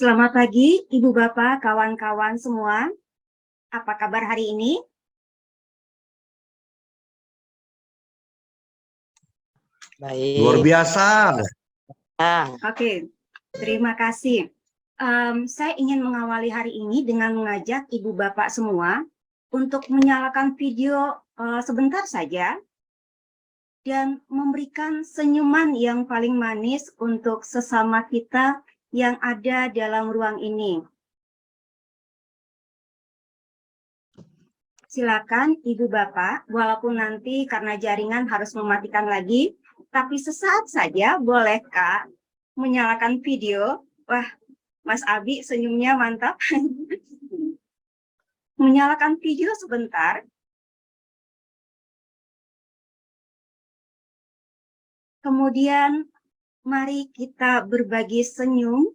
Selamat pagi, Ibu Bapak, kawan-kawan semua. Apa kabar hari ini? Luar Baik. biasa. Oke, terima kasih. Saya ingin mengawali hari ini dengan mengajak Ibu Bapak semua untuk menyalakan video sebentar saja dan memberikan senyuman yang paling manis untuk sesama kita yang ada dalam ruang ini. Silakan Ibu Bapak, walaupun nanti karena jaringan harus mematikan lagi, tapi sesaat saja boleh Kak menyalakan video. Wah, Mas Abi senyumnya mantap. Menyalakan video sebentar. Kemudian mari kita berbagi senyum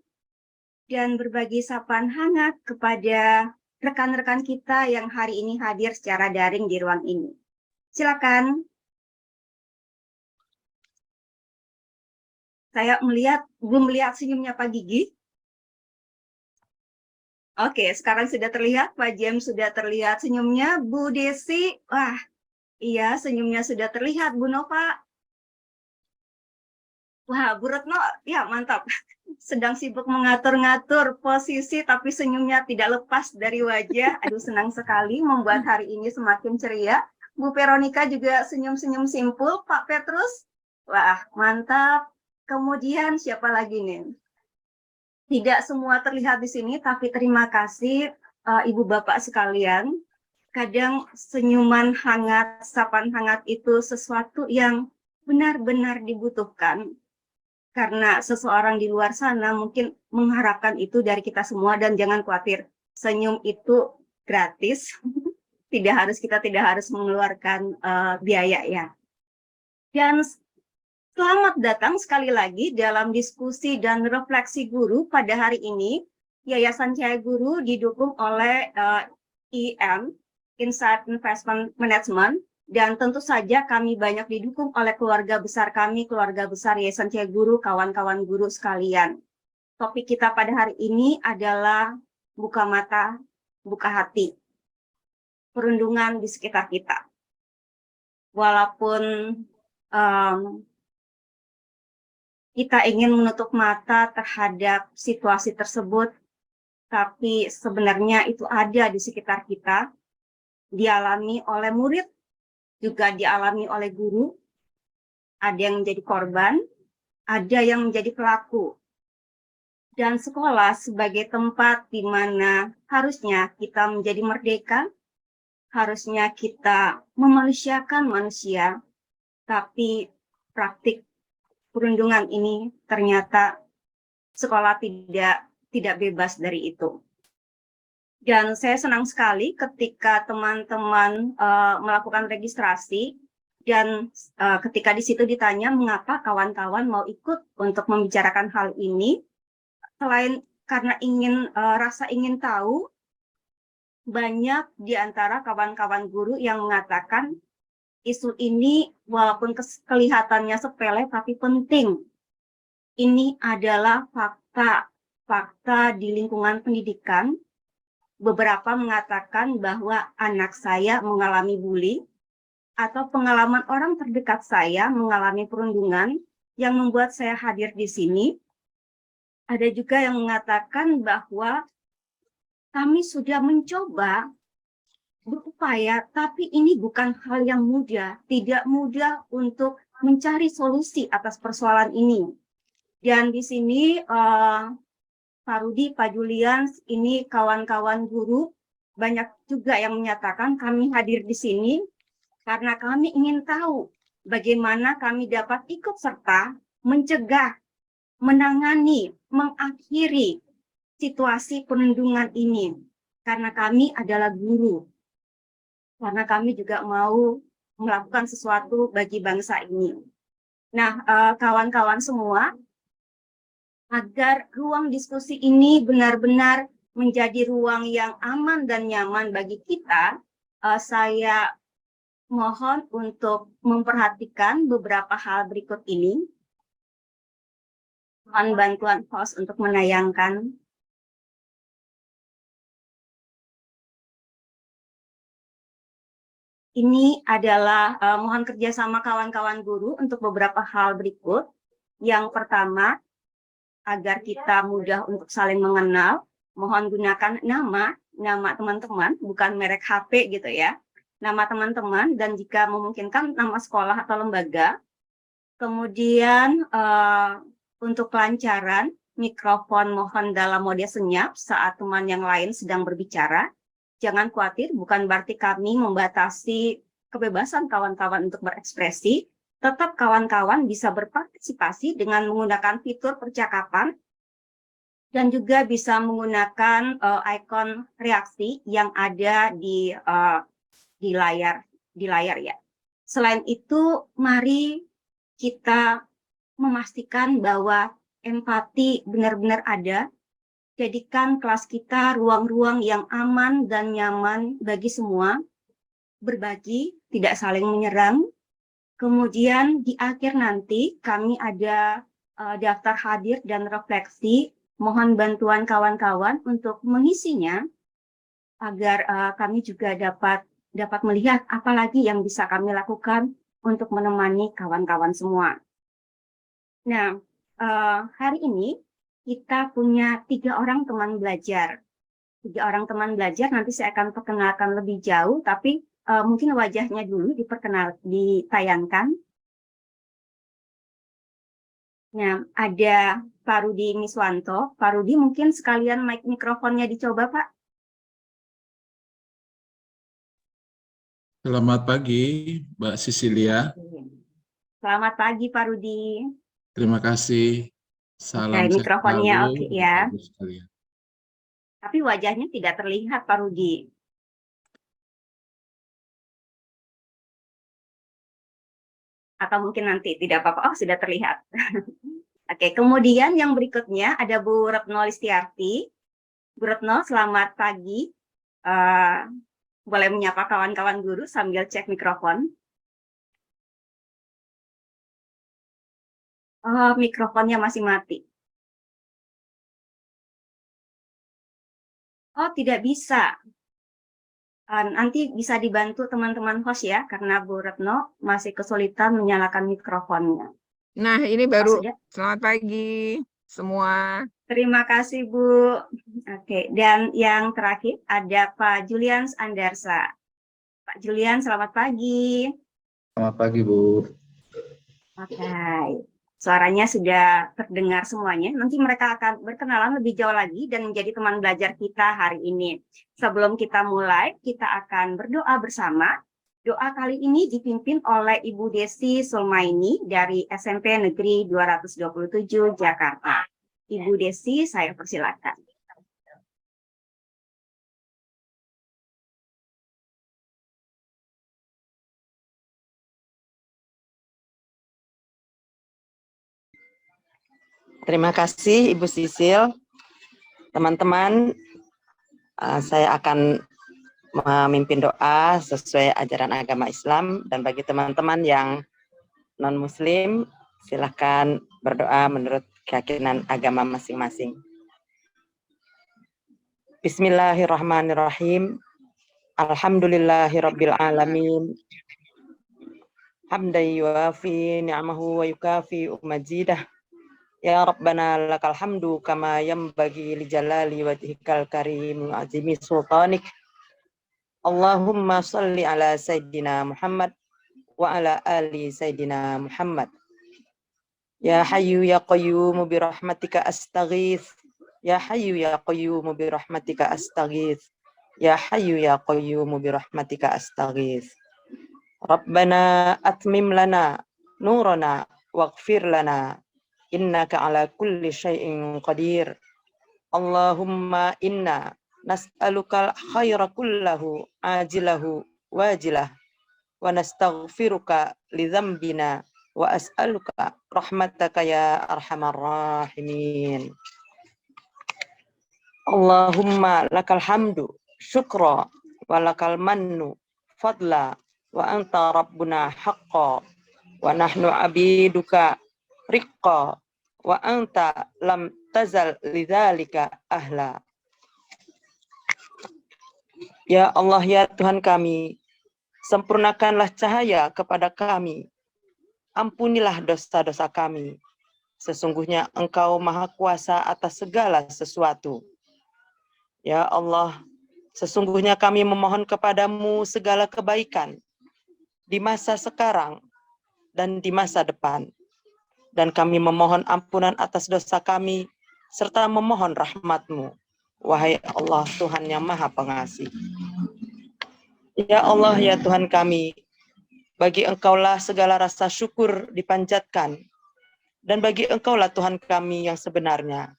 dan berbagi sapaan hangat kepada rekan-rekan kita yang hari ini hadir secara daring di ruang ini. Silakan. Saya belum melihat senyumnya Pak Gigi. Oke, sekarang sudah terlihat, Pak James sudah terlihat senyumnya. Bu Desi, wah, iya senyumnya sudah terlihat. Bu Nova, wah, Bu Retno, ya mantap. Sedang sibuk mengatur-ngatur posisi, tapi senyumnya tidak lepas dari wajah. Aduh, senang sekali membuat hari ini semakin ceria. Bu Veronica juga senyum-senyum simpul. Pak Petrus, wah, mantap. Kemudian siapa lagi nih? Tidak semua terlihat di sini, tapi terima kasih Ibu Bapak sekalian. Kadang senyuman hangat, sapaan hangat itu sesuatu yang benar-benar dibutuhkan. Karena seseorang di luar sana mungkin mengharapkan itu dari kita semua, dan jangan khawatir, senyum itu gratis. Kita tidak harus mengeluarkan biaya ya. Dan selamat datang sekali lagi dalam diskusi dan refleksi guru pada hari ini. Yayasan Cahaya Guru didukung oleh IM, Insight Investment Management, dan tentu saja kami banyak didukung oleh keluarga besar kami, keluarga besar Yayasan Cahaya Guru, kawan-kawan guru sekalian. Topik kita pada hari ini adalah buka mata, buka hati, perundungan di sekitar kita. Walaupun kita ingin menutup mata terhadap situasi tersebut, tapi sebenarnya itu ada di sekitar kita, dialami oleh murid, juga dialami oleh guru, ada yang menjadi korban, ada yang menjadi pelaku. Dan sekolah sebagai tempat di mana harusnya kita menjadi merdeka, harusnya kita memanusiakan manusia, tapi praktik perundungan ini ternyata sekolah tidak bebas dari itu. Dan saya senang sekali ketika teman-teman melakukan registrasi, dan ketika di situ ditanya mengapa kawan-kawan mau ikut untuk membicarakan hal ini, selain karena rasa ingin tahu, banyak di antara kawan-kawan guru yang mengatakan isu ini walaupun kelihatannya sepele tapi penting. Ini adalah fakta di lingkungan pendidikan. Beberapa mengatakan bahwa anak saya mengalami bully, atau pengalaman orang terdekat saya mengalami perundungan yang membuat saya hadir di sini. Ada juga yang mengatakan bahwa kami sudah mencoba berupaya, tapi ini bukan hal yang mudah, tidak mudah untuk mencari solusi atas persoalan ini. Dan di sini Pak Rudi, Pak Julian, ini kawan-kawan guru, banyak juga yang menyatakan kami hadir di sini karena kami ingin tahu bagaimana kami dapat ikut serta mencegah, menangani, mengakhiri situasi perundungan ini. Karena kami adalah guru, karena kami juga mau melakukan sesuatu bagi bangsa ini. Nah, kawan-kawan semua, agar ruang diskusi ini benar-benar menjadi ruang yang aman dan nyaman bagi kita, saya mohon untuk memperhatikan beberapa hal berikut ini. Mohon bantuan host untuk menayangkan. ini adalah mohon kerjasama kawan-kawan guru untuk beberapa hal berikut. Yang pertama, agar kita mudah untuk saling mengenal, mohon gunakan nama teman-teman, bukan merek HP gitu ya. Nama teman-teman dan jika memungkinkan nama sekolah atau lembaga. Kemudian untuk kelancaran, mikrofon mohon dalam mode senyap saat teman yang lain sedang berbicara. Jangan khawatir, bukan berarti kami membatasi kebebasan kawan-kawan untuk berekspresi. Tetap kawan-kawan bisa berpartisipasi dengan menggunakan fitur percakapan dan juga bisa menggunakan ikon reaksi yang ada di layar ya. Selain itu, mari kita memastikan bahwa empati benar-benar ada. Jadikan kelas kita ruang-ruang yang aman dan nyaman bagi semua, berbagi, tidak saling menyerang. Kemudian di akhir nanti kami ada daftar hadir dan refleksi. Mohon bantuan kawan-kawan untuk mengisinya agar kami juga dapat melihat apa lagi yang bisa kami lakukan untuk menemani kawan-kawan semua. Nah, hari ini kita punya 3 orang teman belajar. 3 orang teman belajar, nanti saya akan perkenalkan lebih jauh, tapi mungkin wajahnya dulu ditayangkan. Nah, ada Pak Rudi Miswanto. Pak Rudi, mungkin sekalian mikrofonnya dicoba, Pak. Selamat pagi, Mbak Sisilia. Selamat pagi, Pak Rudi. Terima kasih. Salam Oke, sehat mikrofonnya selalu oke untuk ya. Ibu sekalian. Tapi wajahnya tidak terlihat, Pak Rudi. Atau mungkin nanti tidak apa-apa. Oh, sudah terlihat. Oke, kemudian yang berikutnya ada Bu Retno Listiarti. Bu Retno, selamat pagi. Boleh menyapa kawan-kawan guru sambil cek mikrofon. Oh, mikrofonnya masih mati. Oh, tidak bisa. Nanti bisa dibantu teman-teman host ya, karena Bu Retno masih kesulitan menyalakan mikrofonnya. Nah, ini baru. sudah? Selamat pagi semua. Terima kasih, Bu. Oke, dan yang terakhir ada Pak Julians Andarsa. Pak Julian, selamat pagi. Selamat pagi, Bu. Oke, suaranya sudah terdengar semuanya. Nanti mereka akan berkenalan lebih jauh lagi dan menjadi teman belajar kita hari ini. Sebelum kita mulai, kita akan berdoa bersama. Doa kali ini dipimpin oleh Ibu Desi Sulmaini dari SMP Negeri 227 Jakarta. Ibu Desi, saya persilakan. Terima kasih Ibu Sisil. Teman-teman, saya akan memimpin doa sesuai ajaran agama Islam, dan bagi teman-teman yang non-muslim, silahkan berdoa menurut keyakinan agama masing-masing. Bismillahirrahmanirrahim. Alhamdulillahirabbil alamin. Hamdan yuwafi ni'amahu wa yukafi majidah. Ya Rabbana lakal hamdu kama yanbaghi li jalali wajhikal karim wa azimi sultanik. Allahumma salli ala Sayyidina Muhammad wa ala ali Sayyidina Muhammad. Ya Hayyu ya Qayyum bi rahmatika astaghits. Ya Hayyu ya Qayyum bi rahmatika astaghits. Ya Hayyu ya Qayyum bi rahmatika astaghits. Rabbana atmim lana nurana waghfir lana innaka ala kulli syai'in qadir. Allahumma inna nas'alukal khaira kullahu ajilahu wajilah wa nastaghfiruka li dzambina wa as'aluka rahmataka ya arhamar rahimin. Allahumma lakal hamdu syukra wa lakal mannu fadla wa anta rabbuna haqqa wa nahnu abiduka riqqa wa anta lam tazal lidzalika ahla. Ya Allah, ya Tuhan kami, Sempurnakanlah cahaya kepada kami. Ampunilah dosa-dosa kami. Sesungguhnya Engkau Maha Kuasa atas segala sesuatu. Ya Allah, sesungguhnya kami memohon kepadamu segala kebaikan di masa sekarang dan di masa depan. Dan kami memohon ampunan atas dosa kami, serta memohon rahmat-Mu. Wahai Allah, Tuhan yang Maha Pengasih. Ya Allah, ya Tuhan kami, bagi Engkaulah segala rasa syukur dipanjatkan, dan bagi Engkaulah Tuhan kami yang sebenarnya.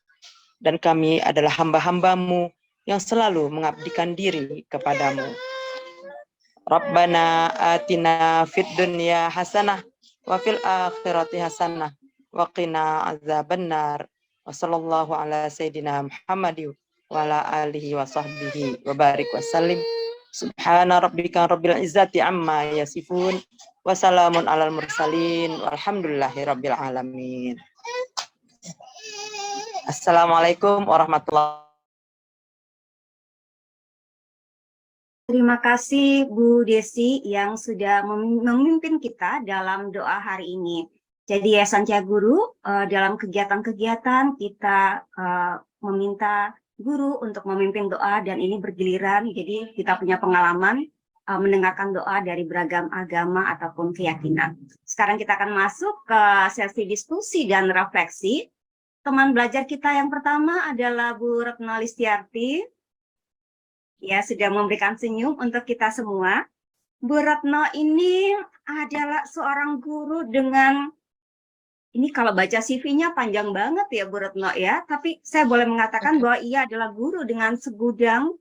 Dan kami adalah hamba-hamba-Mu yang selalu mengabdikan diri kepadamu. Rabbana atina fid dunya hasanah wa fil akhirati hasanah wa qina azabannar. Wa sallallahu ala sayyidina Muhammadin wa ala alihi wa sahbihi wa barik wa sallim. Subhana rabbika rabbil izzati amma yasifun wa salamun alal mursalin walhamdulillahi rabbil alamin. Assalamualaikum warahmatullahi. Terima kasih Bu Desi yang sudah memimpin kita dalam doa hari ini. Jadi Yayasan Cahaya Guru dalam kegiatan-kegiatan kita meminta guru untuk memimpin doa, dan ini bergiliran. Jadi kita punya pengalaman mendengarkan doa dari beragam agama ataupun keyakinan. Sekarang kita akan masuk ke sesi diskusi dan refleksi. Teman belajar kita yang pertama adalah Bu Retno Listiarti. Ya, sudah memberikan senyum untuk kita semua. Bu Retno ini adalah seorang guru dengan, ini kalau baca CV-nya panjang banget ya Bu Retno ya, tapi saya boleh mengatakan bahwa ia adalah guru dengan segudang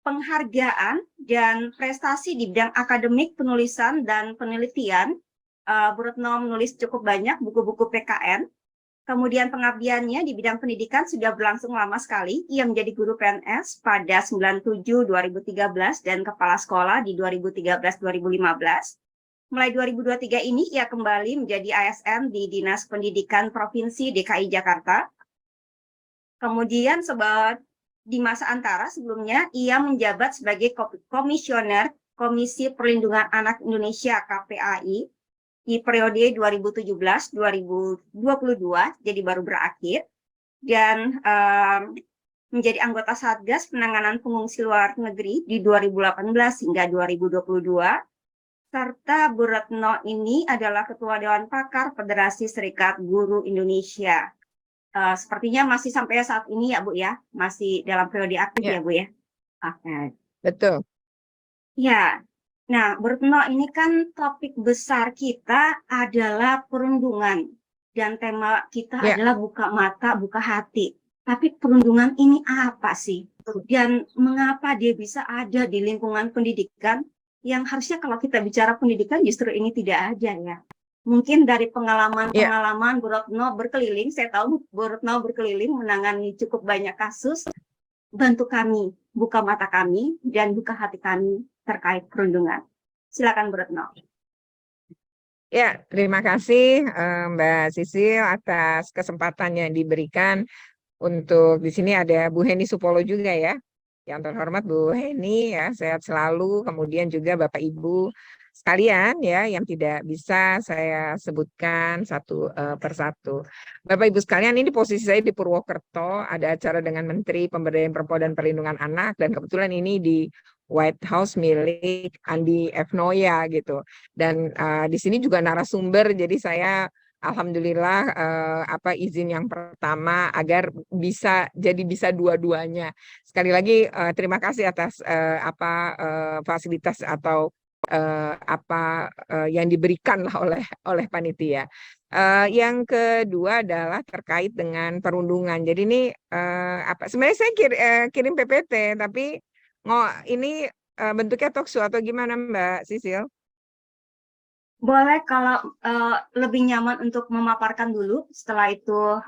penghargaan dan prestasi di bidang akademik, penulisan, dan penelitian. Bu Retno menulis cukup banyak buku-buku PKN. Kemudian pengabdiannya di bidang pendidikan sudah berlangsung lama sekali. Ia menjadi guru PNS pada 97-2013 dan kepala sekolah di 2013-2015. Mulai 2023 ini ia kembali menjadi ASN di Dinas Pendidikan Provinsi DKI Jakarta. Kemudian di masa antara sebelumnya ia menjabat sebagai komisioner Komisi Perlindungan Anak Indonesia KPAI di periode 2017-2022, jadi baru berakhir, dan menjadi anggota Satgas Penanganan Pengungsi Luar Negeri di 2018 hingga 2022, serta Bu Retno ini adalah Ketua Dewan Pakar Federasi Serikat Guru Indonesia. Sepertinya masih sampai saat ini ya Bu ya, masih dalam periode aktif ya Bu ya. Oke. Betul. Ya. Nah, Bu Retno, ini kan topik besar kita adalah perundungan, dan tema kita adalah buka mata, buka hati. Tapi perundungan ini apa sih? Dan mengapa dia bisa ada di lingkungan pendidikan yang harusnya kalau kita bicara pendidikan justru ini tidak ada ya? Mungkin dari pengalaman-pengalaman Bu Retno berkeliling, saya tahu Bu Retno berkeliling menangani cukup banyak kasus. Bantu kami, buka mata kami, dan buka hati kami terkait perundungan. Silakan Bu Retno. Ya, terima kasih Mbak Sisil atas kesempatan yang diberikan. Untuk di sini ada Bu Heni Supolo juga ya. Yang terhormat Bu Heni ya, sehat selalu. Kemudian juga Bapak Ibu sekalian ya yang tidak bisa saya sebutkan satu persatu. Bapak Ibu sekalian, ini posisi saya di Purwokerto, ada acara dengan Menteri Pemberdayaan Perempuan dan Perlindungan Anak, dan kebetulan ini di White House milik Andi F. Noya gitu. Dan di sini juga narasumber, jadi saya alhamdulillah izin yang pertama agar bisa dua-duanya. Sekali lagi terima kasih atas fasilitas atau yang diberikan lah oleh panitia. Yang kedua adalah terkait dengan perundungan. Jadi ini sebenarnya saya kirim PPT, tapi ini bentuknya talkshow atau gimana Mbak Sisil? Boleh kalau lebih nyaman untuk memaparkan dulu. Setelah itu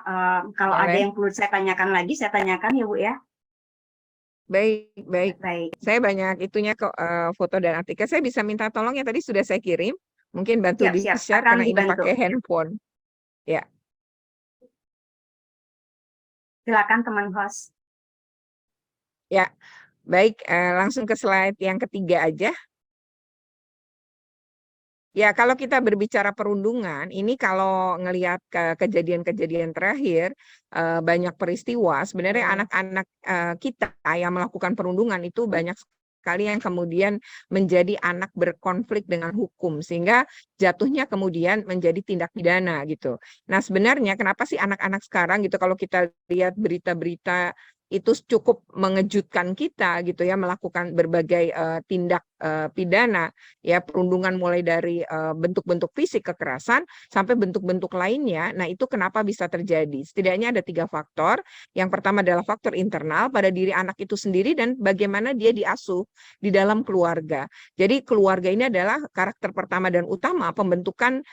kalau ada yang perlu saya tanyakan lagi, saya tanyakan ya Bu ya. Baik. Saya banyak itunya kok foto dan artikel. Saya bisa minta tolong yang tadi sudah saya kirim. Mungkin bantu di-share karena ini pakai handphone. Ya. Silakan teman host. Ya, baik. Langsung ke slide yang ketiga aja. Ya, kalau kita berbicara perundungan, ini kalau ngelihat kejadian-kejadian terakhir, banyak peristiwa, sebenarnya anak-anak kita yang melakukan perundungan itu banyak sekali yang kemudian menjadi anak berkonflik dengan hukum, sehingga jatuhnya kemudian menjadi tindak pidana gitu. Nah, sebenarnya kenapa sih anak-anak sekarang gitu, kalau kita lihat berita-berita itu cukup mengejutkan kita gitu ya, melakukan berbagai tindak pidana ya, perundungan mulai dari bentuk-bentuk fisik kekerasan sampai bentuk-bentuk lainnya. Nah, itu kenapa bisa terjadi? Setidaknya ada 3 faktor. Yang pertama adalah faktor internal pada diri anak itu sendiri dan bagaimana dia diasuh di dalam keluarga. Jadi keluarga ini adalah karakter pertama dan utama pembentukan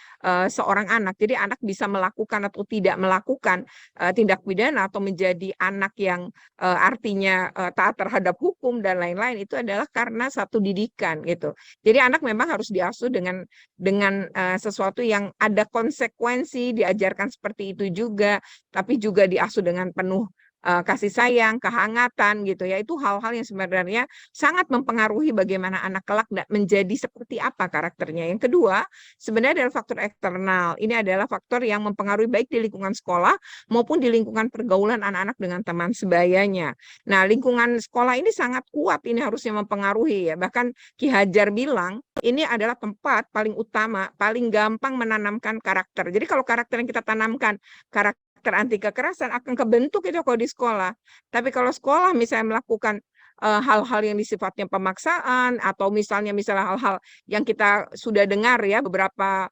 seorang anak. Jadi anak bisa melakukan atau tidak melakukan tindak pidana atau menjadi anak yang artinya taat terhadap hukum dan lain-lain, itu adalah karena satu didikan gitu. Jadi anak memang harus diasuh dengan sesuatu yang ada konsekuensi, diajarkan seperti itu juga, tapi juga diasuh dengan penuh kasih sayang, kehangatan gitu ya. Itu hal-hal yang sebenarnya sangat mempengaruhi bagaimana anak kelak menjadi seperti apa karakternya. Yang kedua, sebenarnya adalah faktor eksternal. Ini adalah faktor yang mempengaruhi baik di lingkungan sekolah maupun di lingkungan pergaulan anak-anak dengan teman sebayanya. Nah, lingkungan sekolah ini sangat kuat, ini harusnya mempengaruhi ya. Bahkan Ki Hajar bilang, ini adalah tempat paling utama, paling gampang menanamkan karakter. Jadi kalau karakter yang kita tanamkan, karakter anti kekerasan akan kebentuk itu kalau di sekolah. Tapi kalau sekolah misalnya melakukan hal-hal yang sifatnya pemaksaan atau misalnya hal-hal yang kita sudah dengar ya beberapa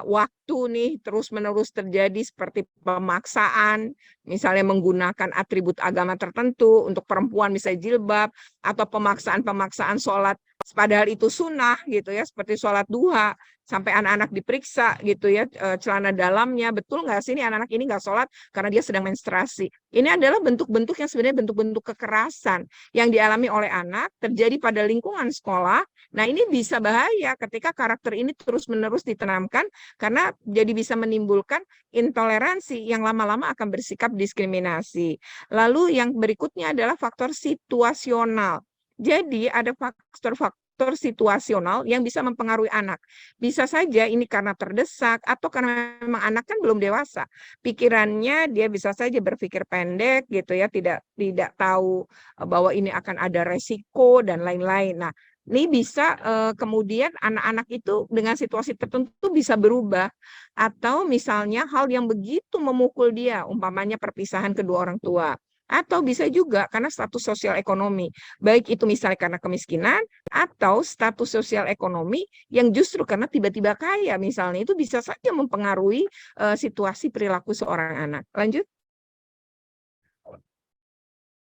waktu nih terus-menerus terjadi seperti pemaksaan, misalnya menggunakan atribut agama tertentu untuk perempuan misalnya jilbab, atau pemaksaan-pemaksaan sholat padahal itu sunnah gitu ya, seperti sholat duha sampai anak-anak diperiksa gitu ya, celana dalamnya betul nggak sih ini anak-anak ini nggak sholat karena dia sedang menstruasi. Ini adalah bentuk-bentuk yang sebenarnya bentuk-bentuk kekerasan yang dialami oleh anak terjadi pada lingkungan sekolah. Nah, ini bisa bahaya ketika karakter ini terus-menerus ditanamkan karena jadi bisa menimbulkan intoleransi yang lama-lama akan bersikap diskriminasi. Lalu yang berikutnya adalah faktor situasional. Jadi ada faktor situasional yang bisa mempengaruhi anak. Bisa saja ini karena terdesak atau karena memang anak kan belum dewasa. Pikirannya dia bisa saja berpikir pendek gitu ya, tidak tahu bahwa ini akan ada resiko dan lain-lain. Nah, ini bisa kemudian anak-anak itu dengan situasi tertentu bisa berubah, atau misalnya hal yang begitu memukul dia, umpamanya perpisahan kedua orang tua, atau bisa juga karena status sosial ekonomi, baik itu misalnya karena kemiskinan atau status sosial ekonomi yang justru karena tiba-tiba kaya misalnya, itu bisa saja mempengaruhi situasi perilaku seorang anak. Lanjut.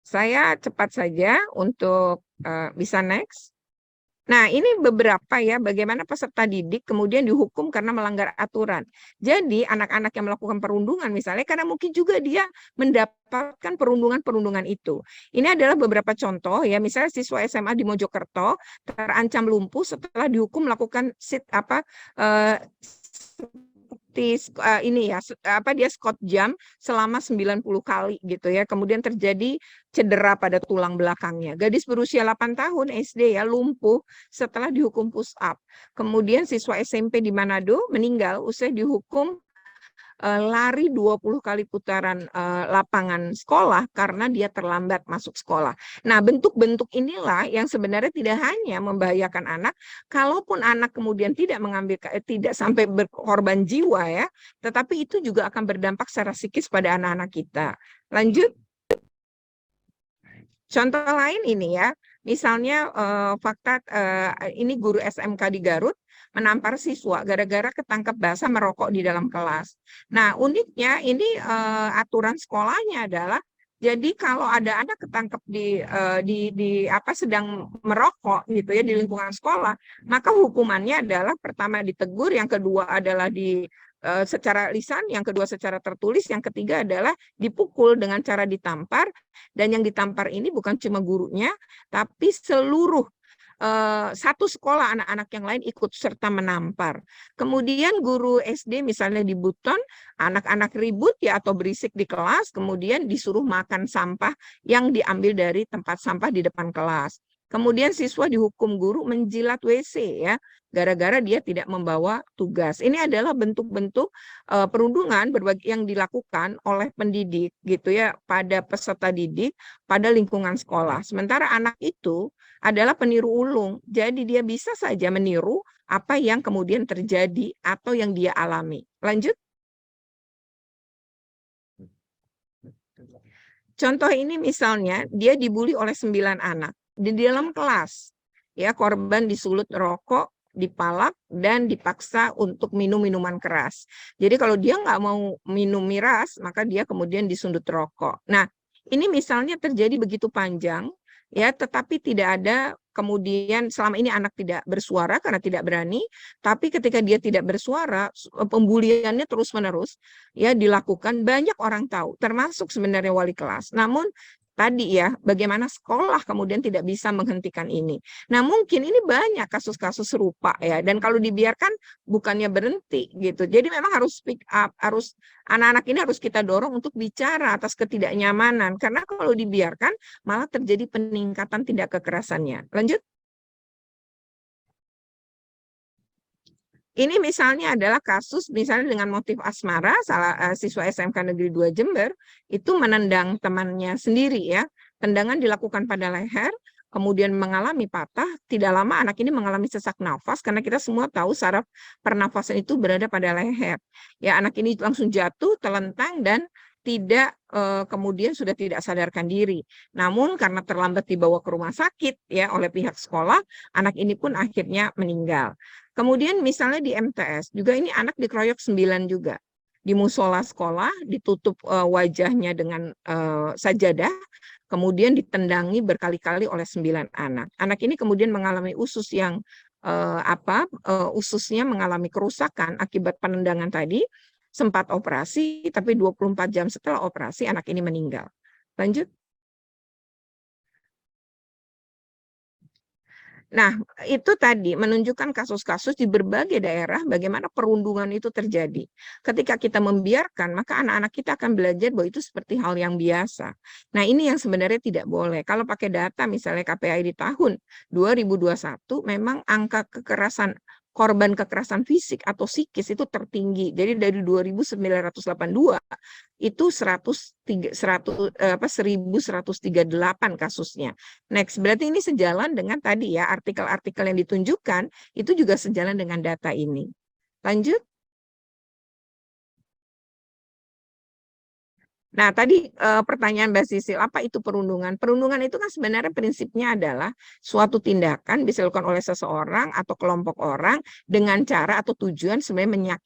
Saya cepat saja untuk bisa next. Nah, ini beberapa ya, bagaimana peserta didik kemudian dihukum karena melanggar aturan. Jadi, anak-anak yang melakukan perundungan misalnya, karena mungkin juga dia mendapatkan perundungan-perundungan itu. Ini adalah beberapa contoh ya, misalnya siswa SMA di Mojokerto terancam lumpuh setelah dihukum melakukan ini ya, dia squat jump selama 90 kali gitu ya. Kemudian terjadi cedera pada tulang belakangnya. Gadis berusia 8 tahun SD ya lumpuh setelah dihukum push up. Kemudian siswa SMP di Manado meninggal usai dihukum lari 20 kali putaran lapangan sekolah karena dia terlambat masuk sekolah. Nah, bentuk-bentuk inilah yang sebenarnya tidak hanya membahayakan anak, kalaupun anak kemudian tidak sampai berkorban jiwa ya, tetapi itu juga akan berdampak secara psikis pada anak-anak kita. Lanjut. Contoh lain ini ya, misalnya fakta ini guru SMK di Garut menampar siswa gara-gara ketangkep basah merokok di dalam kelas. Nah, uniknya ini aturan sekolahnya adalah jadi kalau ada anak ketangkep sedang merokok gitu ya di lingkungan sekolah, maka hukumannya adalah pertama ditegur, yang kedua adalah secara lisan, yang kedua secara tertulis, yang ketiga adalah dipukul dengan cara ditampar, dan yang ditampar ini bukan cuma gurunya, tapi seluruh satu sekolah anak-anak yang lain ikut serta menampar. Kemudian guru SD misalnya di Buton, anak-anak ribut ya atau berisik di kelas, kemudian disuruh makan sampah yang diambil dari tempat sampah di depan kelas. Kemudian siswa dihukum guru menjilat WC ya, gara-gara dia tidak membawa tugas. Ini adalah bentuk-bentuk perundungan yang dilakukan oleh pendidik gitu ya pada peserta didik pada lingkungan sekolah. Sementara anak itu adalah peniru ulung. Jadi dia bisa saja meniru apa yang kemudian terjadi atau yang dia alami. Lanjut. Contoh ini misalnya dia dibully oleh 9 anak di dalam kelas. Ya, korban disulut rokok, dipalak, dan dipaksa untuk minum minuman keras. Jadi kalau dia nggak mau minum miras, maka dia kemudian disundut rokok. Nah, ini misalnya terjadi begitu panjang, ya, tetapi tidak ada kemudian selama ini anak tidak bersuara karena tidak berani, tapi ketika dia tidak bersuara, pembuliannya terus-menerus ya dilakukan, banyak orang tahu, termasuk sebenarnya wali kelas. Namun tadi ya, bagaimana sekolah kemudian tidak bisa menghentikan ini. Nah, mungkin ini banyak kasus-kasus serupa ya, dan kalau dibiarkan bukannya berhenti gitu. Jadi memang harus speak up, harus anak-anak ini harus kita dorong untuk bicara atas ketidaknyamanan, karena kalau dibiarkan malah terjadi peningkatan tindak kekerasannya. Lanjut. Ini misalnya adalah kasus misalnya dengan motif asmara, siswa SMK Negeri 2 Jember itu menendang temannya sendiri ya. Tendangan dilakukan pada leher, kemudian mengalami patah, tidak lama anak ini mengalami sesak nafas karena kita semua tahu saraf pernafasan itu berada pada leher. Ya, anak ini langsung jatuh, telentang dan tidak kemudian sudah tidak sadarkan diri. Namun karena terlambat dibawa ke rumah sakit ya oleh pihak sekolah, anak ini pun akhirnya meninggal. Kemudian misalnya di MTS, juga ini anak dikeroyok 9 juga. Di musola sekolah, ditutup wajahnya dengan sajadah, kemudian ditendangi berkali-kali oleh 9 anak. Anak ini kemudian mengalami usus yang ususnya mengalami kerusakan akibat penendangan tadi, sempat operasi, tapi 24 jam setelah operasi anak ini meninggal. Lanjut. Nah, itu tadi menunjukkan kasus-kasus di berbagai daerah bagaimana perundungan itu terjadi. Ketika kita membiarkan, maka anak-anak kita akan belajar bahwa itu seperti hal yang biasa. Nah, ini yang sebenarnya tidak boleh. Kalau pakai data misalnya KPAI di tahun 2021, memang angka korban kekerasan fisik atau psikis itu tertinggi. Jadi dari 2.982 itu 1.138 kasusnya. Next, berarti ini sejalan dengan tadi ya artikel-artikel yang ditunjukkan itu juga sejalan dengan data ini. Lanjut. Nah, tadi pertanyaan Mbak Sisil, apa itu perundungan? Perundungan itu kan sebenarnya prinsipnya adalah suatu tindakan bisa dilakukan oleh seseorang atau kelompok orang dengan cara atau tujuan sebenarnya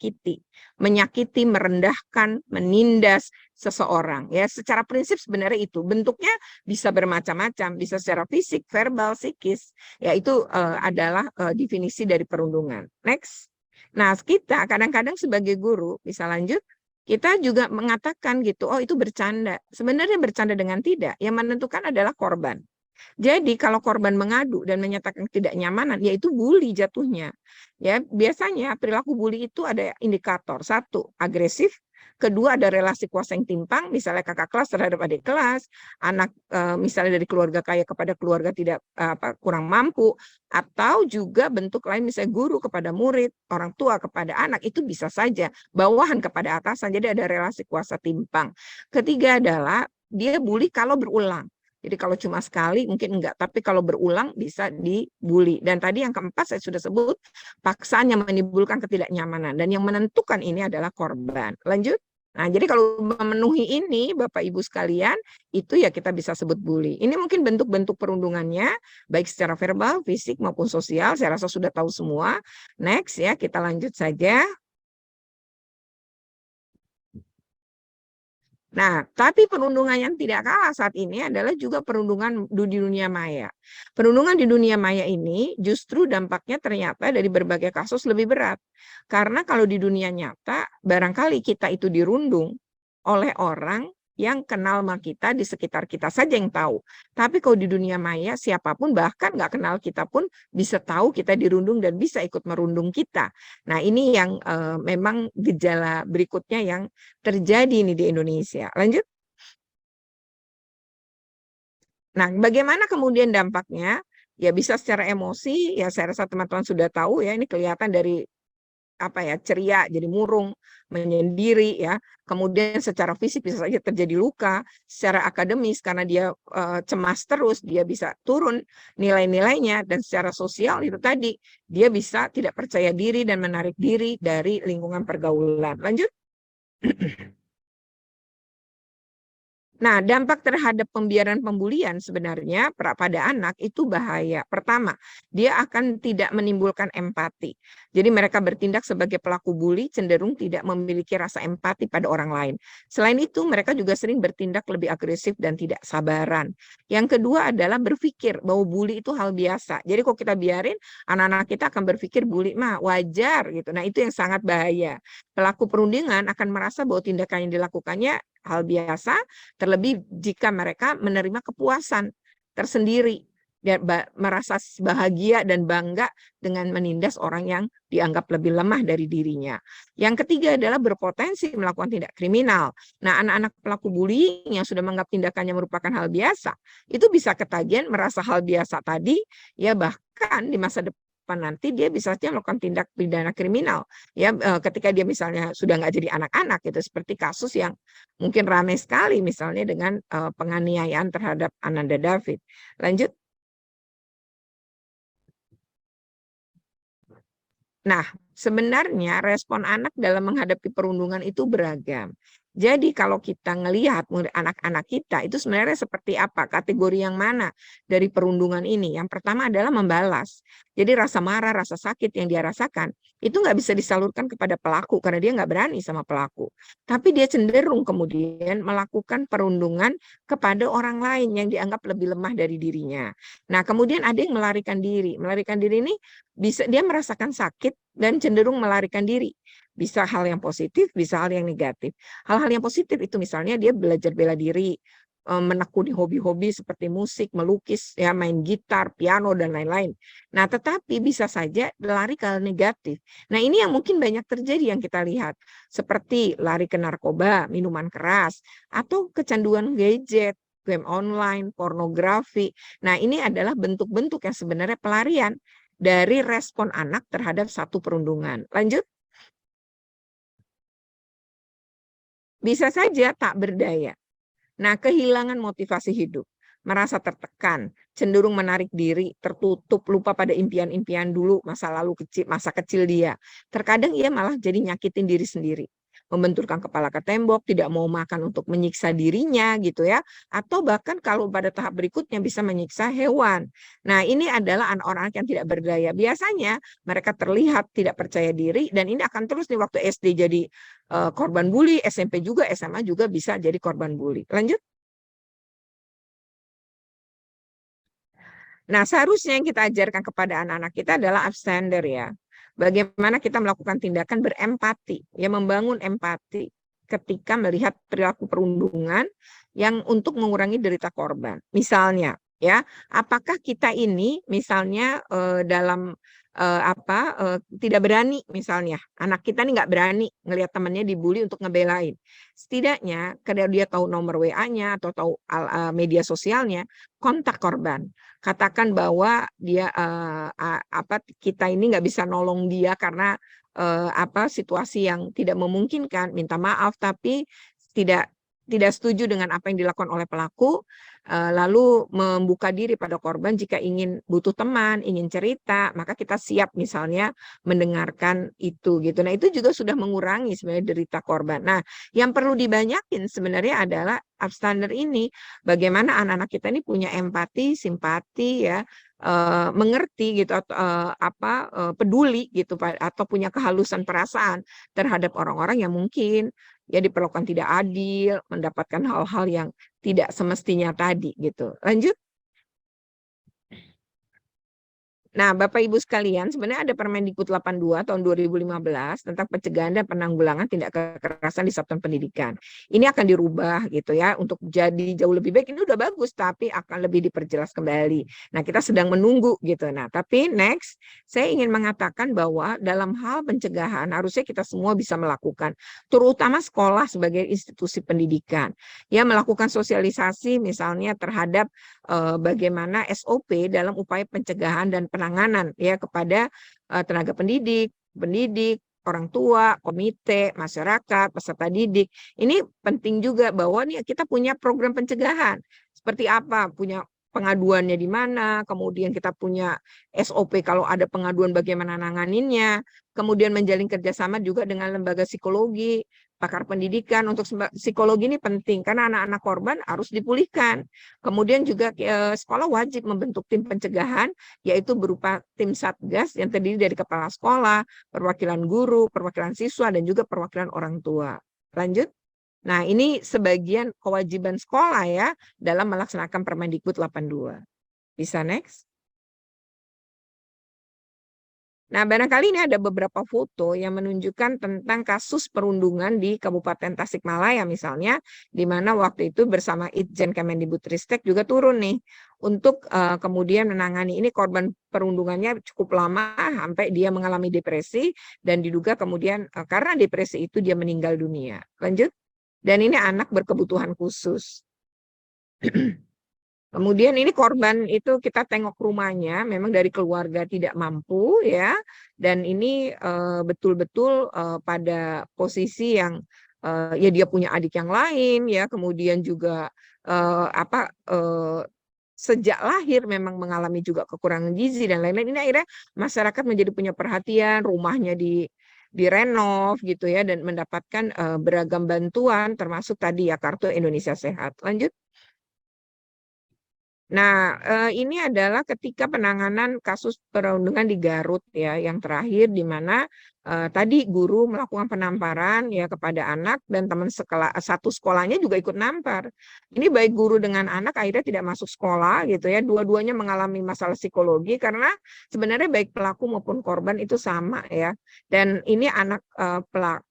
menyakiti, merendahkan, menindas seseorang. Ya, secara prinsip sebenarnya itu bentuknya bisa bermacam-macam, bisa secara fisik, verbal, psikis. Ya, itu adalah definisi dari perundungan. Next. Nah, kita kadang-kadang sebagai guru bisa lanjut. Kita juga mengatakan gitu, oh itu bercanda. Sebenarnya bercanda dengan tidak, yang menentukan adalah korban. Jadi kalau korban mengadu dan menyatakan ketidaknyamanan, yaitu bully jatuhnya. Ya, biasanya perilaku bully itu ada indikator. 1, agresif. 2, ada relasi kuasa yang timpang, misalnya kakak kelas terhadap adik kelas, anak misalnya dari keluarga kaya kepada keluarga tidak kurang mampu, atau juga bentuk lain misalnya guru kepada murid, orang tua kepada anak, itu bisa saja bawahan kepada atasan. Jadi ada relasi kuasa timpang. 3 adalah dia bully kalau berulang. Jadi kalau cuma sekali mungkin enggak, tapi kalau berulang bisa dibully. Dan tadi yang 4 saya sudah sebut, paksaan yang menimbulkan ketidaknyamanan. Dan yang menentukan ini adalah korban. Lanjut. Nah, jadi kalau memenuhi ini, Bapak Ibu sekalian, itu ya kita bisa sebut bully. Ini mungkin bentuk-bentuk perundungannya, baik secara verbal, fisik, maupun sosial. Saya rasa sudah tahu semua. Next ya, kita lanjut saja. Nah, tapi perundungan yang tidak kalah saat ini adalah juga perundungan di dunia maya. Perundungan di dunia maya ini justru dampaknya ternyata dari berbagai kasus lebih berat. Karena kalau di dunia nyata, barangkali kita itu dirundung oleh orang yang kenal sama kita, di sekitar kita saja yang tahu. Tapi kalau di dunia maya, siapapun bahkan nggak kenal kita pun bisa tahu kita dirundung dan bisa ikut merundung kita. Nah, ini yang memang gejala berikutnya yang terjadi ini di Indonesia. Lanjut. Nah, bagaimana kemudian dampaknya? Ya bisa secara emosi, ya saya rasa teman-teman sudah tahu ya, ini kelihatan dari apa ya, ceria jadi murung, menyendiri ya. Kemudian secara fisik bisa saja terjadi luka, secara akademis karena dia cemas terus, dia bisa turun nilai-nilainya, dan secara sosial itu tadi dia bisa tidak percaya diri dan menarik diri dari lingkungan pergaulan. Lanjut. Nah, dampak terhadap pembiaran pembulian sebenarnya pada anak itu bahaya. Pertama, dia akan tidak menimbulkan empati. Jadi mereka bertindak sebagai pelaku bully cenderung tidak memiliki rasa empati pada orang lain. Selain itu, mereka juga sering bertindak lebih agresif dan tidak sabaran. Yang kedua adalah berpikir bahwa bully itu hal biasa. Jadi kalau kita biarin, anak-anak kita akan berpikir bully mah wajar gitu. Nah, itu yang sangat bahaya. Pelaku perundungan akan merasa bahwa tindakan yang dilakukannya hal biasa, terlebih jika mereka menerima kepuasan tersendiri, dan merasa bahagia dan bangga dengan menindas orang yang dianggap lebih lemah dari dirinya. Yang ketiga adalah berpotensi melakukan tindak kriminal. Nah, anak-anak pelaku bullying yang sudah menganggap tindakannya merupakan hal biasa, itu bisa ketagihan merasa hal biasa tadi, ya bahkan di masa depan nanti dia bisa saja melakukan tindak pidana kriminal ya, ketika dia misalnya sudah nggak jadi anak-anak gitu, seperti kasus yang mungkin ramai sekali misalnya dengan penganiayaan terhadap Ananda David. Lanjut. Nah, sebenarnya respon anak dalam menghadapi perundungan itu beragam. Jadi kalau kita ngelihat anak-anak kita itu sebenarnya seperti apa, kategori yang mana dari perundungan ini. Yang pertama adalah membalas. Jadi rasa marah, rasa sakit yang dia rasakan itu nggak bisa disalurkan kepada pelaku karena dia nggak berani sama pelaku. Tapi dia cenderung kemudian melakukan perundungan kepada orang lain yang dianggap lebih lemah dari dirinya. Nah, kemudian ada yang melarikan diri. Melarikan diri ini bisa dia merasakan sakit dan cenderung melarikan diri. Bisa hal yang positif, bisa hal yang negatif. Hal-hal yang positif itu misalnya dia belajar bela diri, menekuni hobi-hobi seperti musik, melukis, ya main gitar, piano, dan lain-lain. Nah, tetapi bisa saja lari ke hal negatif. Nah, ini yang mungkin banyak terjadi yang kita lihat. Seperti lari ke narkoba, minuman keras, atau kecanduan gadget, game online, pornografi. Nah, ini adalah bentuk-bentuk yang sebenarnya pelarian dari respon anak terhadap satu perundungan. Lanjut. Bisa saja tak berdaya. Nah, kehilangan motivasi hidup, merasa tertekan, cenderung menarik diri, tertutup, lupa pada impian-impian dulu, masa kecil dia. Terkadang ia malah jadi nyakitin diri sendiri. Membenturkan kepala ke tembok, tidak mau makan untuk menyiksa dirinya gitu ya, atau bahkan kalau pada tahap berikutnya bisa menyiksa hewan. Nah, ini adalah orang-orang yang tidak berdaya. Biasanya mereka terlihat tidak percaya diri dan ini akan terus nih waktu SD jadi korban bully, SMP juga, SMA juga bisa jadi korban bully. Lanjut. Nah, seharusnya yang kita ajarkan kepada anak-anak kita adalah abstander ya. Bagaimana kita melakukan tindakan berempati, ya membangun empati ketika melihat perilaku perundungan yang untuk mengurangi derita korban. Misalnya, ya, apakah kita ini misalnya dalam tidak berani misalnya, anak kita nih nggak berani ngelihat temannya dibully untuk ngebelain. Setidaknya kalau dia tahu nomor WA-nya atau tahu media sosialnya, kontak korban. Katakan bahwa dia kita ini nggak bisa nolong dia karena situasi yang tidak memungkinkan, minta maaf tapi tidak setuju dengan apa yang dilakukan oleh pelaku, lalu membuka diri pada korban jika ingin butuh teman, ingin cerita, maka kita siap misalnya mendengarkan itu gitu. Nah, itu juga sudah mengurangi sebenarnya derita korban. Nah, yang perlu dibanyakin sebenarnya adalah abstander ini, bagaimana anak-anak kita ini punya empati, simpati ya, mengerti gitu atau peduli gitu atau punya kehalusan perasaan terhadap orang-orang yang mungkin ya diperlakukan tidak adil, mendapatkan hal-hal yang tidak semestinya tadi gitu. Lanjut. Nah, Bapak Ibu sekalian, sebenarnya ada Permendikbud 82 tahun 2015 tentang pencegahan dan penanggulangan tindak kekerasan di satuan pendidikan. Ini akan dirubah gitu ya untuk jadi jauh lebih baik. Ini udah bagus tapi akan lebih diperjelas kembali. Nah, kita sedang menunggu gitu. Nah, tapi next saya ingin mengatakan bahwa dalam hal pencegahan harusnya kita semua bisa melakukan, terutama sekolah sebagai institusi pendidikan. Ya, melakukan sosialisasi misalnya terhadap bagaimana SOP dalam upaya pencegahan dan penanganan ya kepada tenaga pendidik, orang tua, komite, masyarakat, peserta didik. Ini penting juga bahwa nih kita punya program pencegahan. Seperti apa? Punya pengaduannya di mana, kemudian kita punya SOP kalau ada pengaduan bagaimana nanganinnya, kemudian menjalin kerjasama juga dengan lembaga psikologi, pakar pendidikan. Untuk psikologi ini penting karena anak-anak korban harus dipulihkan. Kemudian juga sekolah wajib membentuk tim pencegahan, yaitu berupa tim satgas yang terdiri dari kepala sekolah, perwakilan guru, perwakilan siswa, dan juga perwakilan orang tua. Lanjut. Nah, ini sebagian kewajiban sekolah ya dalam melaksanakan Permendikbud 82. Bisa next? Nah, barangkali ini ada beberapa foto yang menunjukkan tentang kasus perundungan di Kabupaten Tasikmalaya misalnya, di mana waktu itu bersama Itjen Kemendikbudristek juga turun nih untuk kemudian menangani ini. Korban perundungannya cukup lama sampai dia mengalami depresi dan diduga kemudian karena depresi itu dia meninggal dunia. Lanjut. Dan ini anak berkebutuhan khusus. Kemudian ini korban itu kita tengok rumahnya, memang dari keluarga tidak mampu ya, dan ini betul-betul pada posisi yang ya dia punya adik yang lain ya, kemudian juga sejak lahir memang mengalami juga kekurangan gizi dan lain-lain. Ini akhirnya masyarakat menjadi punya perhatian, rumahnya direnov gitu ya, dan mendapatkan beragam bantuan termasuk tadi ya Kartu Indonesia Sehat. Lanjut. Nah, ini adalah ketika penanganan kasus perundungan di Garut ya, yang terakhir di mana tadi guru melakukan penamparan ya kepada anak dan teman satu sekolahnya juga ikut nampar. Ini baik guru dengan anak akhirnya tidak masuk sekolah gitu ya, dua-duanya mengalami masalah psikologi karena sebenarnya baik pelaku maupun korban itu sama ya. Dan ini anak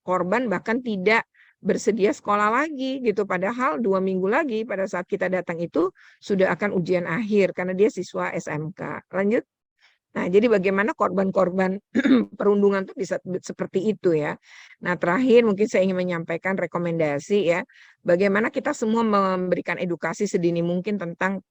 korban bahkan tidak bersedia sekolah lagi gitu, padahal 2 minggu lagi pada saat kita datang itu sudah akan ujian akhir karena dia siswa SMK. Lanjut. Nah, jadi bagaimana korban-korban perundungan itu bisa seperti itu ya. Nah, terakhir mungkin saya ingin menyampaikan rekomendasi ya, bagaimana kita semua memberikan edukasi sedini mungkin tentang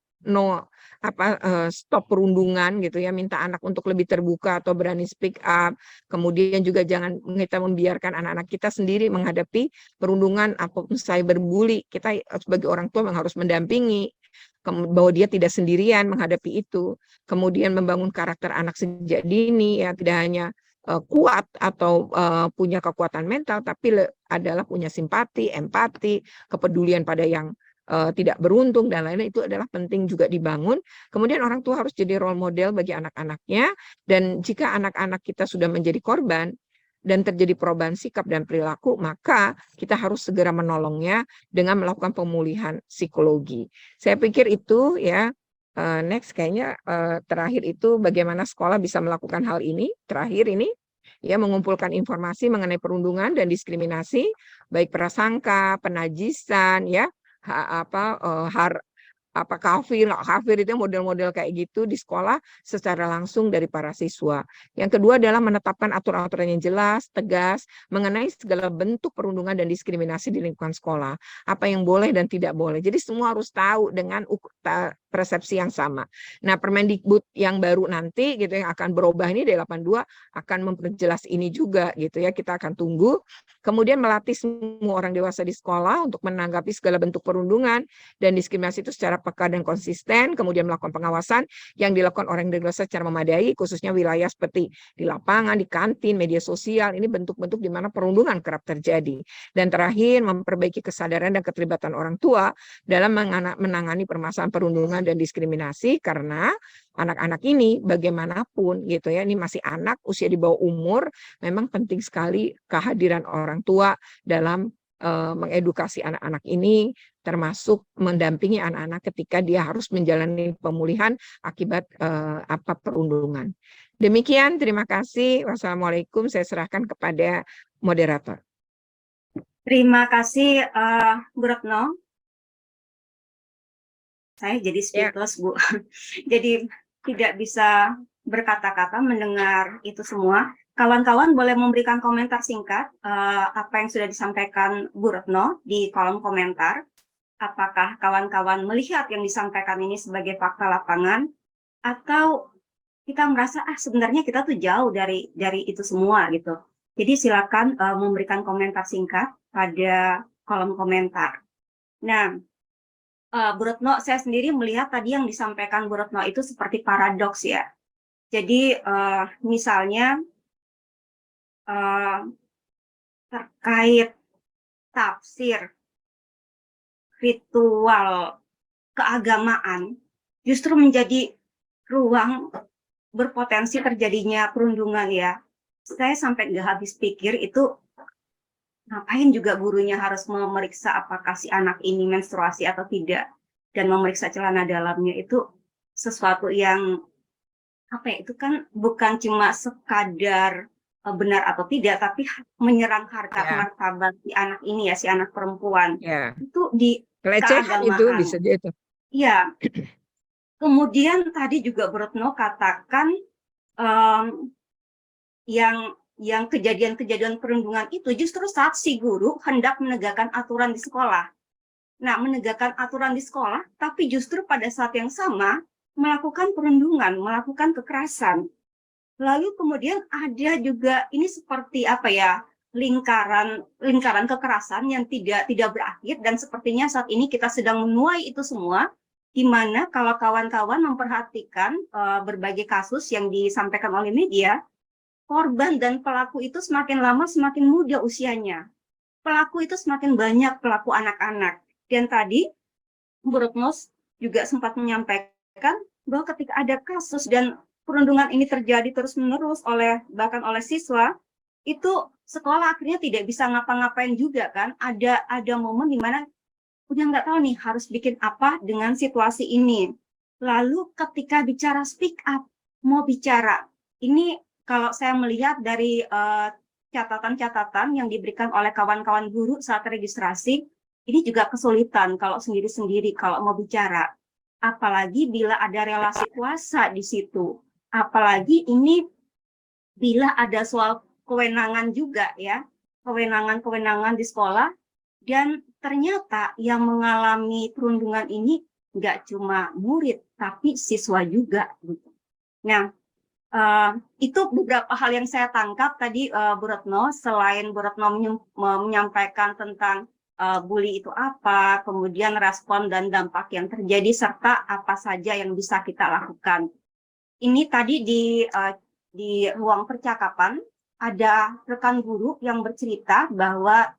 stop perundungan gitu ya, minta anak untuk lebih terbuka atau berani speak up. Kemudian juga jangan kita membiarkan anak-anak kita sendiri menghadapi perundungan atau cyberbully. Kita sebagai orang tua memang harus mendampingi bahwa dia tidak sendirian menghadapi itu. Kemudian membangun karakter anak sejak dini ya, tidak hanya kuat atau punya kekuatan mental, tapi adalah punya simpati, empati, kepedulian pada yang tidak beruntung dan lain-lain. Itu adalah penting juga dibangun. Kemudian orang tua harus jadi role model bagi anak-anaknya, dan jika anak-anak kita sudah menjadi korban dan terjadi perubahan sikap dan perilaku, maka kita harus segera menolongnya dengan melakukan pemulihan psikologi. Saya pikir itu ya. Next kayaknya terakhir itu bagaimana sekolah bisa melakukan hal ini. Terakhir ini ya, mengumpulkan informasi mengenai perundungan dan diskriminasi, baik prasangka, penajisan ya, kafir itu model-model kayak gitu di sekolah secara langsung dari para siswa. Yang kedua adalah menetapkan aturan-aturan yang jelas, tegas mengenai segala bentuk perundungan dan diskriminasi di lingkungan sekolah. Apa yang boleh dan tidak boleh. Jadi semua harus tahu dengan persepsi yang sama. Nah, Permendikbud yang baru nanti gitu yang akan berubah ini dari 82 akan memperjelas ini juga gitu ya. Kita akan tunggu. Kemudian melatih semua orang dewasa di sekolah untuk menanggapi segala bentuk perundungan dan diskriminasi itu secara peka dan konsisten, kemudian melakukan pengawasan yang dilakukan orang dewasa secara memadai, khususnya wilayah seperti di lapangan, di kantin, media sosial. Ini bentuk-bentuk di mana perundungan kerap terjadi. Dan terakhir, memperbaiki kesadaran dan keterlibatan orang tua dalam menangani permasalahan perundungan dan diskriminasi, karena anak-anak ini bagaimanapun gitu ya, ini masih anak, usia di bawah umur, memang penting sekali kehadiran orang tua dalam mengedukasi anak-anak ini, termasuk mendampingi anak-anak ketika dia harus menjalani pemulihan akibat perundungan. Demikian, terima kasih. Wassalamualaikum. Saya serahkan kepada moderator. Terima kasih Bu Retno. Saya jadi speechless, Bu. Jadi tidak bisa berkata-kata mendengar itu semua. Kawan-kawan boleh memberikan komentar singkat apa yang sudah disampaikan Bu Retno di kolom komentar. Apakah kawan-kawan melihat yang disampaikan ini sebagai fakta lapangan, atau kita merasa sebenarnya kita tuh jauh dari itu semua gitu. Jadi silakan memberikan komentar singkat pada kolom komentar. Nah, Bu Retno, saya sendiri melihat tadi yang disampaikan Bu Retno itu seperti paradoks ya. Jadi misalnya terkait tafsir ritual keagamaan justru menjadi ruang berpotensi terjadinya perundungan ya. Saya sampai nggak habis pikir itu ngapain juga gurunya harus memeriksa apakah si anak ini menstruasi atau tidak, dan memeriksa celana dalamnya itu sesuatu yang apa ya, itu kan bukan cuma sekadar benar atau tidak, tapi menyerang harkat martabat si anak ini ya, si anak perempuan. Itu di pelecehan itu bisa jadi. Iya. Kemudian tadi juga Bu Retno katakan yang kejadian-kejadian perundungan itu justru saat si guru hendak menegakkan aturan di sekolah. Nah, menegakkan aturan di sekolah, tapi justru pada saat yang sama melakukan perundungan, melakukan kekerasan. Lalu kemudian ada juga ini seperti apa ya, lingkaran kekerasan yang tidak berakhir, dan sepertinya saat ini kita sedang menuai itu semua, di mana kalau kawan-kawan memperhatikan berbagai kasus yang disampaikan oleh media, korban dan pelaku itu semakin lama semakin muda usianya. Pelaku itu semakin banyak, pelaku anak-anak. Dan tadi Bu Retno juga sempat menyampaikan bahwa ketika ada kasus dan perundungan ini terjadi terus-menerus bahkan oleh siswa, itu sekolah akhirnya tidak bisa ngapa-ngapain juga kan. Ada momen di mana udah nggak tahu nih harus bikin apa dengan situasi ini. Lalu ketika bicara speak up, mau bicara, ini kalau saya melihat dari catatan-catatan yang diberikan oleh kawan-kawan guru saat registrasi, ini juga kesulitan kalau sendiri-sendiri kalau mau bicara. Apalagi bila ada relasi kuasa di situ. Apalagi ini bila ada soal kewenangan juga ya, kewenangan di sekolah, dan ternyata yang mengalami perundungan ini nggak cuma murid, tapi siswa juga. Gitu. Nah, itu beberapa hal yang saya tangkap tadi Bu Retno, selain Bu Retno menyampaikan tentang bully itu apa, kemudian respon dan dampak yang terjadi, serta apa saja yang bisa kita lakukan. Ini tadi di ruang percakapan ada rekan guru yang bercerita bahwa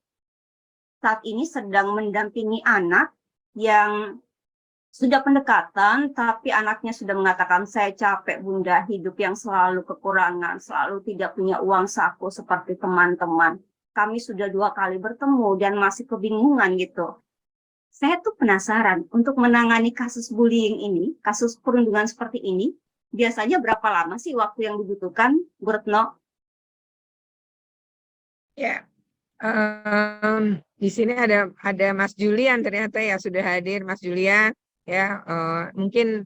saat ini sedang mendampingi anak yang sudah pendekatan, tapi anaknya sudah mengatakan, saya capek Bunda, hidup yang selalu kekurangan, selalu tidak punya uang saku seperti teman-teman. Kami sudah 2 kali bertemu dan masih kebingungan gitu. Saya tuh penasaran, untuk menangani kasus bullying ini, kasus perundungan seperti ini, biasanya berapa lama sih waktu yang dibutuhkan, Bu Retno? Ya, di sini ada Mas Julian ternyata ya sudah hadir, Mas Julian. Ya, mungkin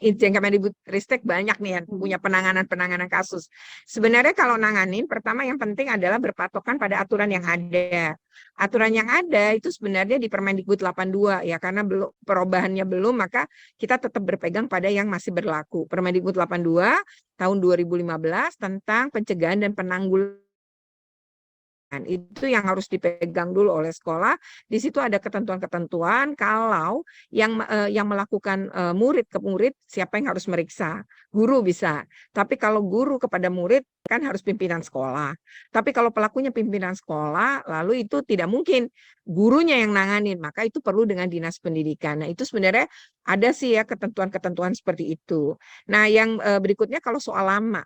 Itjen Kemendikbudristek banyak nih yang punya penanganan kasus. Sebenarnya kalau nanganin, pertama yang penting adalah berpatokan pada aturan yang ada. Aturan yang ada itu sebenarnya di Permendikbud 82 ya, karena belum perubahannya belum, maka kita tetap berpegang pada yang masih berlaku. Permendikbud 82 tahun 2015 tentang pencegahan dan penanggulangan. Itu yang harus dipegang dulu oleh sekolah. Di situ ada ketentuan-ketentuan kalau yang melakukan murid ke murid, siapa yang harus meriksa. Guru bisa. Tapi kalau guru kepada murid kan harus pimpinan sekolah. Tapi kalau pelakunya pimpinan sekolah, lalu itu tidak mungkin gurunya yang nanganin, maka itu perlu dengan dinas pendidikan. Nah, itu sebenarnya ada sih ya ketentuan-ketentuan seperti itu. Nah, yang berikutnya kalau soal lama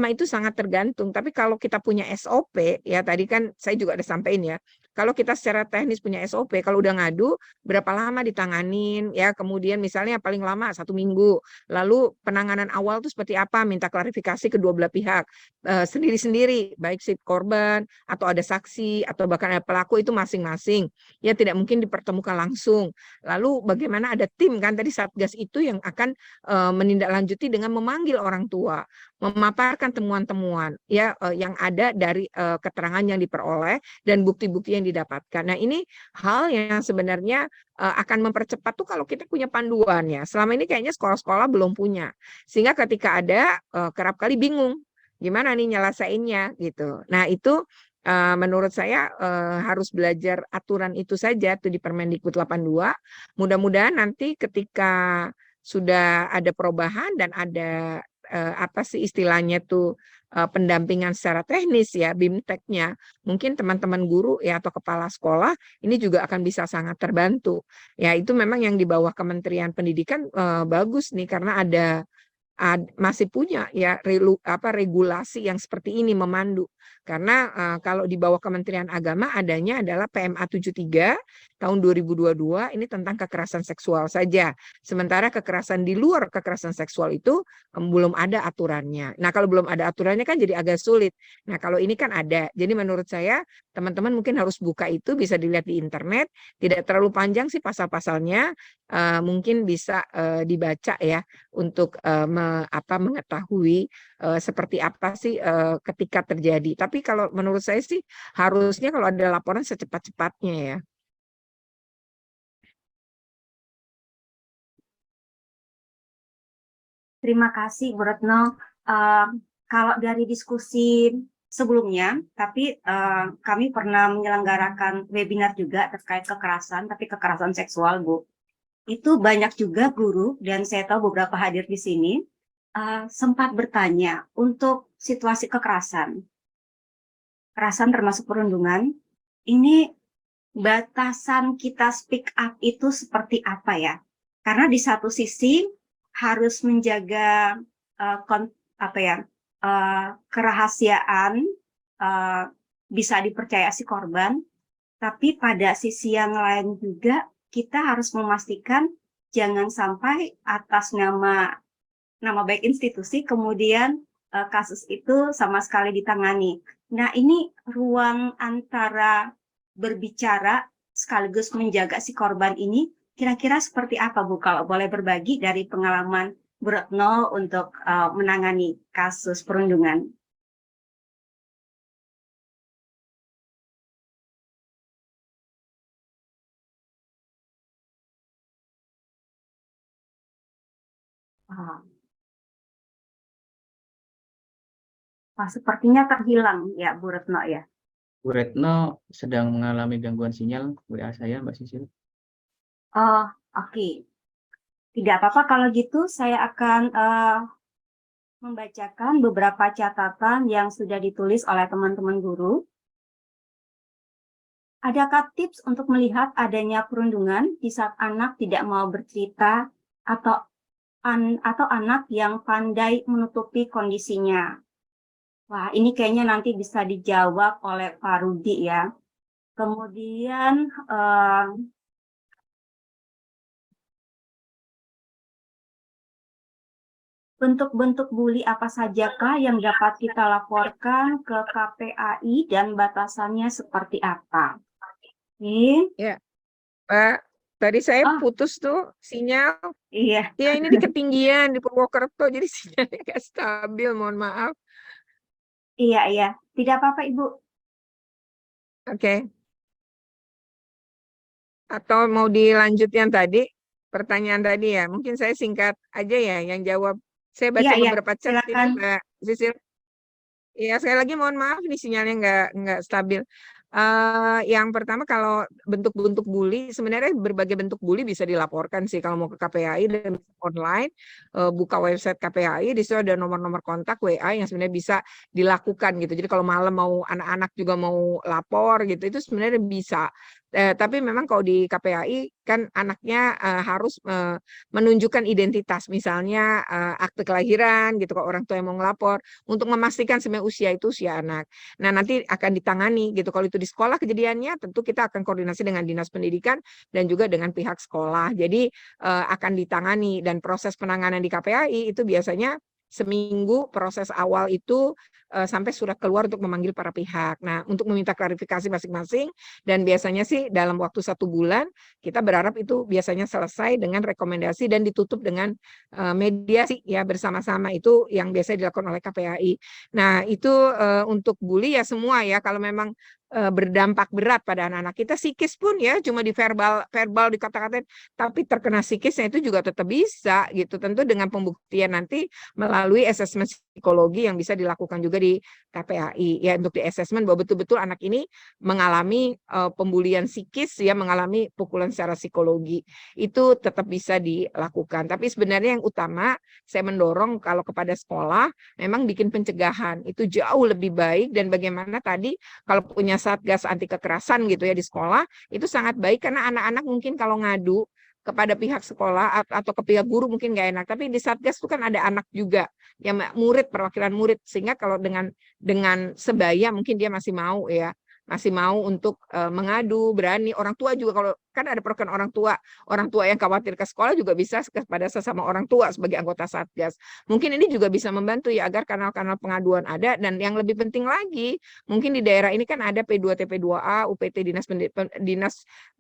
itu sangat tergantung. Tapi kalau kita punya SOP, ya tadi kan saya juga ada sampaikan ya, kalau kita secara teknis punya SOP, kalau udah ngadu, berapa lama ditanganin, ya kemudian misalnya paling lama 1 minggu, lalu penanganan awal itu seperti apa, minta klarifikasi kedua belah pihak, sendiri-sendiri, baik si korban, atau ada saksi, atau bahkan ada pelaku itu masing-masing, ya tidak mungkin dipertemukan langsung. Lalu bagaimana ada tim kan, tadi Satgas itu yang akan menindaklanjuti dengan memanggil orang tua, memaparkan temuan-temuan ya yang ada dari keterangan yang diperoleh dan bukti-bukti yang didapatkan. Nah, ini hal yang sebenarnya akan mempercepat tuh kalau kita punya panduan ya. Selama ini kayaknya sekolah-sekolah belum punya. Sehingga ketika ada kerap kali bingung gimana nih nyelesainnya gitu. Nah, itu menurut saya harus belajar aturan itu saja tuh di Permendikbud 82. Mudah-mudahan nanti ketika sudah ada perubahan dan ada apa sih istilahnya tuh pendampingan secara teknis ya, BIMTEK-nya, mungkin teman-teman guru ya atau kepala sekolah ini juga akan bisa sangat terbantu. Ya, itu memang yang di bawah Kementerian Pendidikan bagus nih karena masih punya ya regulasi yang seperti ini memandu. Karena kalau di bawah Kementerian Agama adanya adalah PMA 73 tahun 2022 ini tentang kekerasan seksual saja. Sementara kekerasan di luar kekerasan seksual itu belum ada aturannya. Nah, kalau belum ada aturannya kan jadi agak sulit. Nah, kalau ini kan ada. Jadi menurut saya teman-teman mungkin harus buka itu, bisa dilihat di internet. Tidak terlalu panjang sih pasal-pasalnya. Mungkin bisa dibaca ya untuk mengetahui seperti apa sih ketika terjadi. Tapi kalau menurut saya sih harusnya kalau ada laporan secepat-cepatnya ya. Terima kasih, Bu Retno. Kalau dari diskusi sebelumnya, tapi kami pernah menyelenggarakan webinar juga terkait kekerasan, tapi kekerasan seksual, Bu. Itu banyak juga guru, dan saya tahu beberapa hadir di sini, sempat bertanya untuk situasi kekerasan termasuk perundungan, ini batasan kita speak up itu seperti apa ya? Karena di satu sisi harus menjaga kerahasiaan, bisa dipercaya si korban, tapi pada sisi yang lain juga kita harus memastikan jangan sampai atas nama baik institusi kemudian kasus itu sama sekali ditangani. Nah, ini ruang antara berbicara sekaligus menjaga si korban ini kira-kira seperti apa, Bu? Kalau boleh berbagi dari pengalaman Bu Retno untuk menangani kasus perundungan. Sepertinya terhilang ya, Bu Retno ya. Bu Retno sedang mengalami gangguan sinyal WA saya, Mbak Sisil. Oke. Tidak apa-apa kalau gitu saya akan membacakan beberapa catatan yang sudah ditulis oleh teman-teman guru. Adakah tips untuk melihat adanya perundungan di saat anak tidak mau bercerita atau anak yang pandai menutupi kondisinya? Wah, ini kayaknya nanti bisa dijawab oleh Pak Rudi ya. Kemudian bentuk-bentuk bully apa sajakah yang dapat kita laporkan ke KPAI dan batasannya seperti apa? Ya, Pak, tadi saya putus tuh sinyal. Iya. Ya, ini di ketinggian di Purwokerto, jadi sinyalnya nggak stabil. Mohon maaf. Iya. Tidak apa-apa, Ibu. Oke. Atau mau dilanjut yang tadi, pertanyaan tadi ya. Mungkin saya singkat aja ya yang jawab. Saya baca beberapa chat ini, Mbak Sisil. Iya, sekali lagi mohon maaf nih sinyalnya nggak stabil. Yang pertama kalau bentuk-bentuk bully, sebenarnya berbagai bentuk bully bisa dilaporkan sih kalau mau ke KPAI dan online, buka website KPAI, di situ ada nomor-nomor kontak WA yang sebenarnya bisa dilakukan gitu. Jadi kalau malam mau anak-anak juga mau lapor gitu, itu sebenarnya bisa. Tapi memang kalau di KPAI kan anaknya harus menunjukkan identitas, misalnya akte kelahiran gitu kalau orang tua yang mau ngelapor, untuk memastikan sebenarnya usia itu usia anak. Nah, nanti akan ditangani gitu. Kalau itu di sekolah kejadiannya, tentu kita akan koordinasi dengan Dinas Pendidikan dan juga dengan pihak sekolah. Jadi akan ditangani, dan proses penanganan di KPAI itu biasanya seminggu proses awal itu sampai surat keluar untuk memanggil para pihak. Nah, untuk meminta klarifikasi masing-masing, dan biasanya sih dalam waktu 1 bulan, kita berharap itu biasanya selesai dengan rekomendasi dan ditutup dengan mediasi ya bersama-sama, itu yang biasa dilakukan oleh KPAI. Nah, itu untuk bully ya semua ya, kalau memang berdampak berat pada anak-anak kita, psikis pun ya cuma di verbal dikata-katain, tapi terkena psikisnya itu juga tetap bisa gitu, tentu dengan pembuktian nanti melalui asesmen psikologi yang bisa dilakukan juga di KPAI ya, untuk di asesmen bahwa betul-betul anak ini mengalami pembulian psikis ya, mengalami pukulan secara psikologi, itu tetap bisa dilakukan. Tapi sebenarnya yang utama saya mendorong kalau kepada sekolah memang bikin pencegahan itu jauh lebih baik, dan bagaimana tadi kalau punya satgas anti kekerasan gitu ya di sekolah, itu sangat baik, karena anak-anak mungkin kalau ngadu kepada pihak sekolah atau ke pihak guru mungkin nggak enak, tapi di satgas itu kan ada anak juga yang murid, perwakilan murid, sehingga kalau dengan sebaya mungkin dia masih mau ya, masih mau untuk mengadu, berani. Orang tua juga, kalau kan ada program orang tua yang khawatir ke sekolah juga bisa kepada sesama orang tua sebagai anggota satgas. Mungkin ini juga bisa membantu ya agar kanal-kanal pengaduan ada, dan yang lebih penting lagi mungkin di daerah ini kan ada P2T P2A, UPT Dinas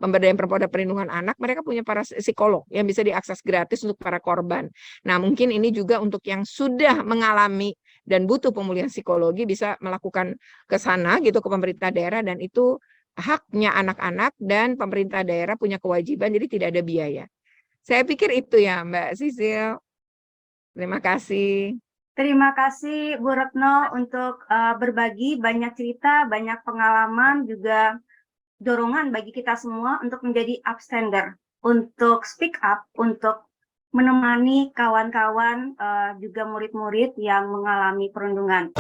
Pemberdayaan Perempuan dan Perlindungan Anak, mereka punya para psikolog yang bisa diakses gratis untuk para korban. Nah, mungkin ini juga untuk yang sudah mengalami dan butuh pemulihan psikologi bisa melakukan ke sana gitu, ke pemerintah daerah, dan itu haknya anak-anak, dan pemerintah daerah punya kewajiban, jadi tidak ada biaya. Saya pikir itu ya Mbak Sisil. Terima kasih. Terima kasih Bu Retno untuk berbagi banyak cerita, banyak pengalaman, juga dorongan bagi kita semua untuk menjadi upstander, untuk speak up, untuk menemani kawan-kawan juga murid-murid yang mengalami perundungan.